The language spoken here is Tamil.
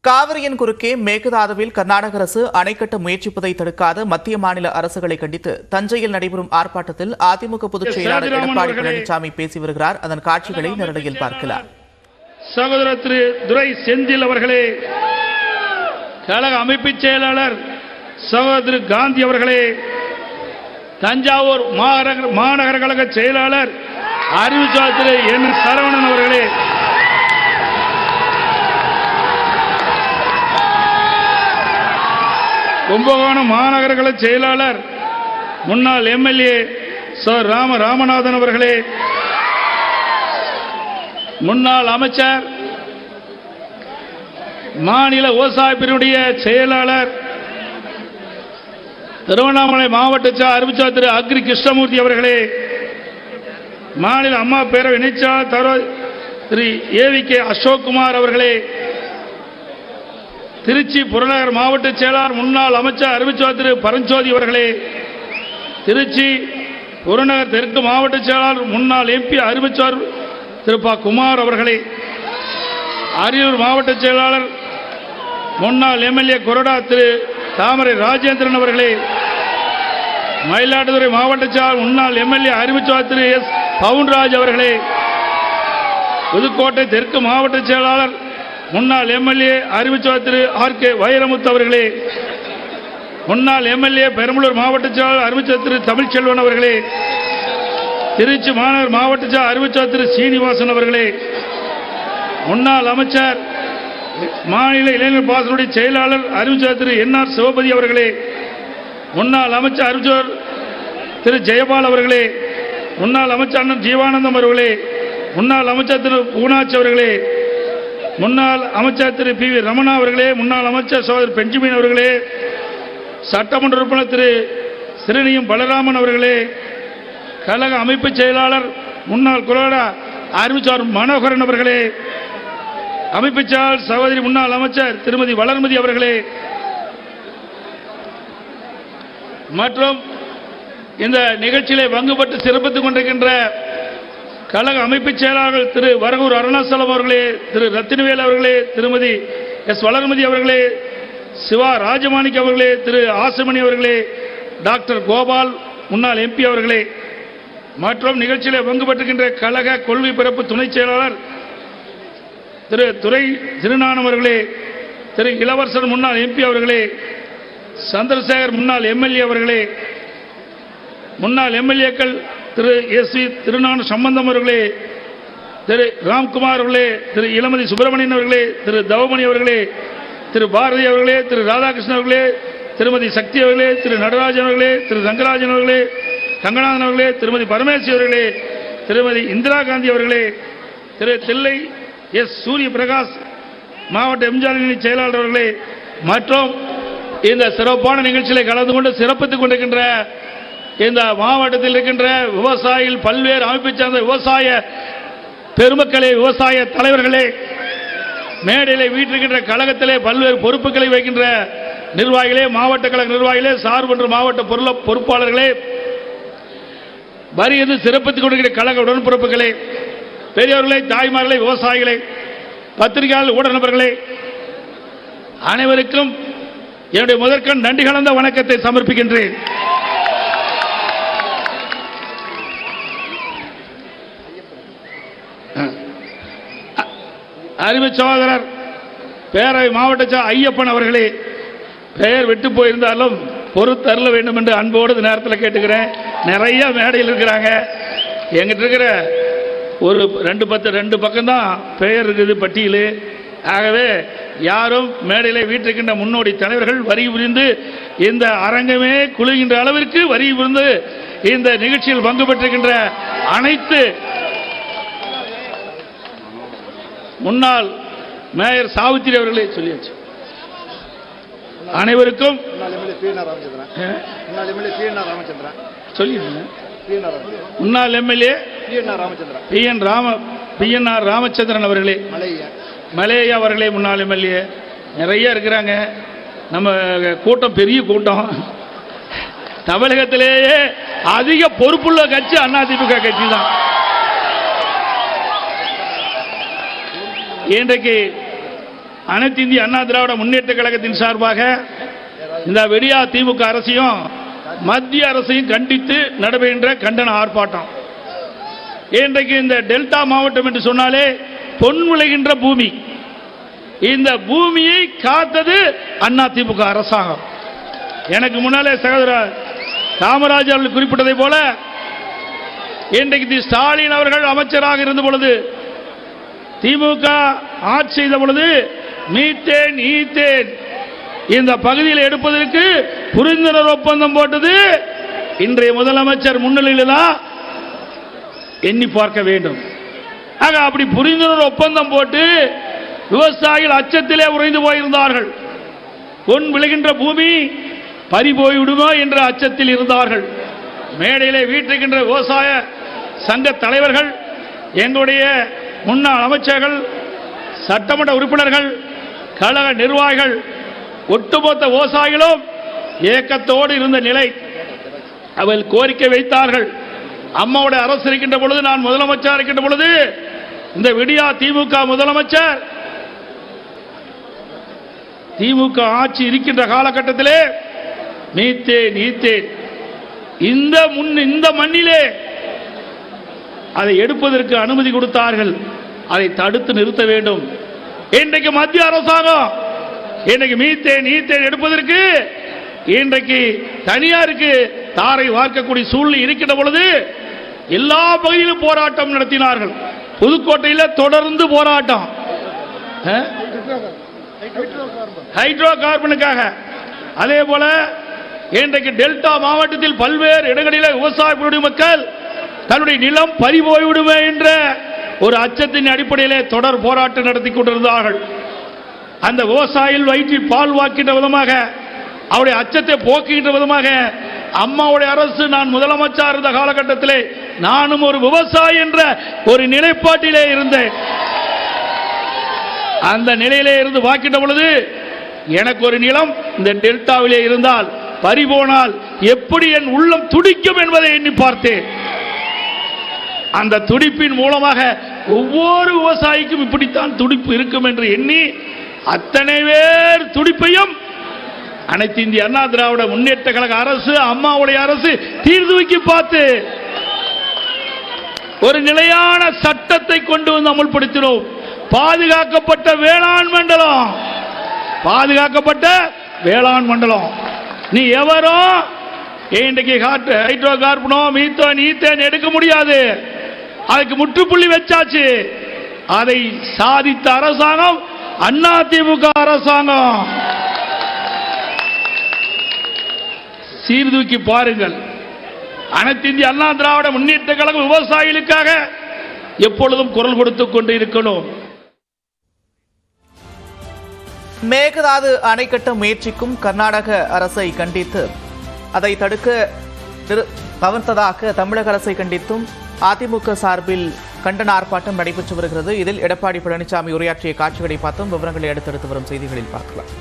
காவிரியின் குறுக்கே மேகதாதுவில் கர்நாடக அரசு அணை கட்ட முயற்சிப்பதை தடுக்காத மத்திய மாநில அரசுகளை கண்டித்து தஞ்சையில் நடைபெறும் ஆர்ப்பாட்டத்தில் அதிமுக பொதுச் செயலாளர் எடப்பாடி பழனிசாமி பேசி வருகிறார். அதன் காட்சிகளை நேரடியில் பார்க்கலாம். சகோதரர் திரு துரை செந்தில் அவர்களே, கழக அமைப்பு செயலாளர் சகோதரர் திரு காந்தி அவர்களே, தஞ்சாவூர் மாநகர கழக செயலாளர் அறிவிச்சாளர் திரு என் சரவணன் அவர்களே, கும்பகோணம் மாநகர கழக செயலாளர் முன்னாள் எம்எல்ஏ ராமநாதன் அவர்களே, முன்னாள் அமைச்சர் மாநில விவசாய பிரிவுடைய செயலாளர் திருவண்ணாமலை மாவட்ட அறிவிச்சாளர் திரு அக்ரி கிருஷ்ணமூர்த்தி அவர்களே, மாநில அம்மா பேரவை இணைச்சாளர் திரு ஏவிகே அசோக்குமார் அவர்களே, திருச்சி புறநகர் மாவட்ட செயலாளர் முன்னாள் அமைச்சர் அறிவிச்சாளர் திரு பரஞ்சோதி அவர்களே, திருச்சி புறநகர் தெற்கு மாவட்ட செயலாளர் முன்னாள் எம்பி அறிவிச்சாளர் திரு ப குமார் அவர்களே, அரியலூர் மாவட்ட செயலாளர் முன்னாள் எம்எல்ஏ கொறடா திரு தாமரை ராஜேந்திரன் அவர்களே, மயிலாடுதுறை மாவட்ட செயலாளர் முன்னாள் எம்எல்ஏ அறிவிச்சாளர் திரு எஸ் பவுன்ராஜ் அவர்களே, புதுக்கோட்டை தெற்கு மாவட்ட செயலாளர் முன்னாள் எம்எல்ஏ அறிவிச்சாளர் திரு ஆர் கே வைரமுத்து அவர்களே, முன்னாள் எம்எல்ஏ பெரம்பலூர் மாவட்ட செயலாளர் அறிவிச்சாளர் திரு தமிழ்ச்செல்வன் அவர்களே, திருச்சி மாநகர் மாவட்ட செயலாளர் அறிவிச்சாளர் திரு சீனிவாசன் அவர்களே, முன்னாள் அமைச்சர் மாநில இளைஞர் பாசனுடைய செயலாளர் அறிவிச்சாளர் திரு என் ஆர் சிவபதி அவர்களே, முன்னாள் அமைச்சர் அறிவிச்சாளர் திரு ஜெயபால் அவர்களே, முன்னாள் அமைச்சர் அண்ணன் ஜீவானந்தம் அவர்களே, முன்னாள் அமைச்சர் திரு பூனாட்சி அவர்களே, முன்னாள் அமைச்சர் திரு பி வி ரமணா அவர்களே, முன்னாள் அமைச்சர் சகோதரர் பெஞ்சமின் அவர்களே, சட்டமன்ற உறுப்பினர் திரு சிறுனியும் பலராமன் அவர்களே, கழக அமைப்பு செயலாளர் முன்னாள் கொறடா அறிவிச்சாளர் மனோகரன் அவர்களே, அமைப்பு செயலாளர் சகோதரி முன்னாள் அமைச்சர் திருமதி வளர்மதி அவர்களே, மற்றும் இந்த நிகழ்ச்சியிலே பங்குபட்டு சிறப்பித்துக் கொண்டிருக்கின்ற கழக அமைப்பு செயலாளர்கள் திரு வரகூர் அருணாசலம் அவர்களே, திரு ரத்தினவேல் அவர்களே, திருமதி எஸ் வளர்மதி அவர்களே, சிவா ராஜமாணிக் அவர்களே, திரு ஆசமணி அவர்களே, டாக்டர் கோபால் முன்னாள் எம்பி அவர்களே, மற்றும் நிகழ்ச்சியிலே பங்குபட்டுகின்ற கழக கொள்கை பிறப்பு துணை செயலாளர் திரு துரை திருநானம் அவர்களே, திரு இளவரசன் முன்னாள் எம்பி அவர்களே, சந்திரசேகர் முன்னாள் எம்எல்ஏ அவர்களே, முன்னாள் எம்எல்ஏக்கள் திரு எஸ் வி திருநான சம்பந்தம் அவர்களே, திரு ராம்குமார் அவர்களே, திரு இளமதி சுப்பிரமணியன் அவர்களே, திரு தவமணி அவர்களே, திரு பாரதி அவர்களே, திரு ராதாகிருஷ்ணன் அவர்களே, திருமதி சக்தி அவர்களே, திரு நடராஜன் அவர்களே, திரு ரங்கராஜன் அவர்களே, ரங்கநாதன் அவர்களே, திருமதி பரமேஸ்வரி அவர்களே, திருமதி இந்திரா காந்தி அவர்களே, திரு தில்லை எஸ் சூரிய பிரகாஷ் மாவட்ட எம்ஜிஆர் செயலாளர் அவர்களே, மற்றும் இந்த சிறப்பான நிகழ்ச்சியில் கலந்து கொண்டு சிறப்பித்துக் கொண்டிருக்கின்ற இந்த மாவட்டத்தில் இருக்கின்ற விவசாயிகள் பல்வேறு அமைப்பை சார்ந்த விவசாய பெருமக்களே, விவசாய தலைவர்களே, மேடையிலே வீட்டிருக்கின்ற கழகத்திலே பல்வேறு பொறுப்புகளை வைக்கின்ற நிர்வாகிகளே, மாவட்ட கழக நிர்வாகிகளே, சார்பு மாவட்ட பொறுப்பாளர்களே, வரியது சிறப்பித்துக் கொண்டிருக்கிற கழக உடன்பிறப்புகளே, பெரியவர்களே, தாய்மார்களே, விவசாயிகளே, பத்திரிகையாளர் ஊடக நபர்களே, அனைவருக்கும் என்னுடைய முதற்கண் நன்றி கலந்த வணக்கத்தை சமர்ப்பிக்கின்றேன். அறிவு சகோதரர் பேரவை மாவட்ட ஐயப்பன் அவர்களே, பெயர் விட்டு போயிருந்தாலும் பொறுத்தருள வேண்டும் என்று அன்போடு நேரத்தில் கேட்டுக்கிறேன். நிறைய மேடையில் இருக்கிறாங்க, எங்கிட்ட இருக்கிற ஒரு ரெண்டு பக்கம்தான் பெயர் இருக்குது பட்டியல். ஆகவே யாரும் மேடையில் வீட்டிருக்கின்ற முன்னோடி தலைவர்கள் வரி புரிந்து இந்த அரங்கமே குழுகின்ற அளவிற்கு வரி புரிந்து இந்த நிகழ்ச்சியில் பங்கு பெற்றிருக்கின்ற அனைத்து முன்னாள் மேயர் சாவித்திரி அவர்களே சொல்லியாச்சு. அனைவருக்கும் முன்னாள் எம்எல்ஏ பி.என்.ஆர். ராமச்சந்திரன் அவர்களே, மலையா அவர்களே, முன்னாள் எம்எல்ஏ நிறைய இருக்கிறாங்க. நம்ம கூட்டம் பெரிய கூட்டம். தமிழகத்திலேயே அதிக பொறுப்புள்ள கட்சி அதிமுக கட்சி தான். இன்றைக்கு அனைத்து இந்திய அண்ணா திராவிட முன்னேற்ற கழகத்தின் சார்பாக இந்த விடியா திமுக அரசையும் மத்திய அரசையும் கண்டித்து நடைபெறுகின்ற கண்டன ஆர்ப்பாட்டம். இன்றைக்கு இந்த டெல்டா மாவட்டம் என்று சொன்னாலே பொன் விளைகின்ற பூமி. இந்த பூமியை காத்தது அண்ணா திமுக அரசாங்கம். எனக்கு முன்னாலே சகோதரர் காமராஜர் அவர்கள் குறிப்பிட்டதை போல இன்றைக்கு ஸ்டாலின் அவர்கள் அமைச்சராக இருந்த பொழுது, திமுக ஆட்சி செய்த பொழுது மீத்தேன் ஈத்தேன் இந்த பகுதியில் எடுப்பதற்கு புரிந்துணர்வு ஒப்பந்தம் போட்டது இன்றைய முதலமைச்சர் முன்னிலையில் தான் எண்ணி பார்க்க வேண்டும். ஆக அப்படி புரிந்துணர்வு ஒப்பந்தம் போட்டு விவசாயிகள் அச்சத்திலே உறைந்து போயிருந்தார்கள். பொன் விளைகின்ற பூமி பறிபோய்விடுமோ என்ற அச்சத்தில் இருந்தார்கள். மேடையிலே வீட்டிருக்கின்ற விவசாய சங்க தலைவர்கள், எங்களுடைய முன்னாள் அமைச்சர்கள், சட்டமன்ற உறுப்பினர்கள், கழக நிர்வாகிகள், ஒட்டுமொத்த விவசாயிகளும் ஏக்கத்தோடு இருந்த நிலை. அவர்கள் கோரிக்கை வைத்தார்கள். அம்மாவுடைய அரசு இருக்கின்ற பொழுது, நான் முதலமைச்சர் இருக்கின்ற பொழுது, இந்த விடியா திமுக முதலமைச்சர் திமுக ஆட்சி இருக்கின்ற காலகட்டத்திலே மீத்தேன் ஈத்தேன் இந்த மண்ணிலே அதை எடுப்பதற்கு அனுமதி கொடுத்தார்கள். அதை தடுத்து நிறுத்த வேண்டும். இன்றைக்கு மத்திய அரசாங்கம் இன்றைக்கு மீத்தேன் ஈத்தேன் எடுப்பதற்கு இன்றைக்கு தனியாருக்கு தாரை வார்க்கக்கூடிய சூழ்நிலை இருக்கின்ற பொழுது எல்லா பகுதியிலும் போராட்டம் நடத்தினார்கள். புதுக்கோட்டையில் தொடர்ந்து போராட்டம், ஹைட்ரோ கார்பனுக்காக. அதே போல இன்றைக்கு டெல்டா மாவட்டத்தில் பல்வேறு இடங்களில் விவசாய மக்கள் தன்னுடைய நிலம் பறிபோய்விடுமே என்ற ஒரு அச்சத்தின் அடிப்படையிலே தொடர் போராட்டம் நடத்தி கொண்டிருந்தார்கள். அந்த விவசாயிகள் வயிற்றில் பால் வாக்கின்ற விதமாக, அவருடைய அச்சத்தை போக்குகின்ற விதமாக அம்மாவுடைய அரசு, நான் முதலமைச்சர் இருந்த காலகட்டத்திலே நானும் ஒரு விவசாயி என்ற ஒரு நிலைப்பாட்டிலே இருந்தேன். அந்த நிலையிலே இருந்து வாக்கின்ற பொழுது எனக்கு ஒரு நிலம் இந்த டெல்டாவிலே இருந்தால், பறிபோனால் எப்படி என் உள்ளம் துடிக்கும் என்பதை எண்ணி பார்த்தேன். அந்த துடிப்பின் மூலமாக ஒவ்வொரு விவசாயிக்கும் இப்படித்தான் துடிப்பு இருக்கும் என்று எண்ணி அத்தனை பேர் துடிப்பையும் அனைத்து இந்திய அண்ணா திராவிட முன்னேற்ற கழக அரசு, அம்மாவுடைய அரசு தீர்தூக்கி பார்த்து ஒரு நிலையான சட்டத்தை கொண்டு வந்து அமல்படுத்தினோம். பாதுகாக்கப்பட்ட வேளாண் மண்டலம், பாதுகாக்கப்பட்ட வேளாண் மண்டலம். நீ எவரோ இன்றைக்கு ஹைட்ரோ கார்பனோ மீத்தேன் ஈத்தேன் எடுக்க முடியாது. அதுக்கு முற்றுப்புள்ளி வச்சாச்சு. அதை சாதித்த அரசாங்கம் அண்ணா திமுக அரசாங்கம். சீர்தூக்கி பாருங்கள். அனைத்து இந்திய அண்ணா திராவிட முன்னேற்ற கழகம் விவசாயிகளுக்காக எப்பொழுதும் குரல் கொடுத்துக் கொண்டு இருக்கணும். மேகதாது அணை கட்ட முயற்சிக்கும் கர்நாடக அரசை கண்டித்து அதை தடுக்க தவிர்த்ததாக தமிழக அரசை கண்டித்தும் அதிமுக சார்பில் கண்டன ஆர்ப்பாட்டம் நடைபெற்று வருகிறது. இதில் எடப்பாடி பழனிசாமி உரையாற்றிய காட்சிகளை பார்த்தோம். விவரங்களை அடுத்தடுத்து வரும் செய்திகளில் பார்க்கலாம்.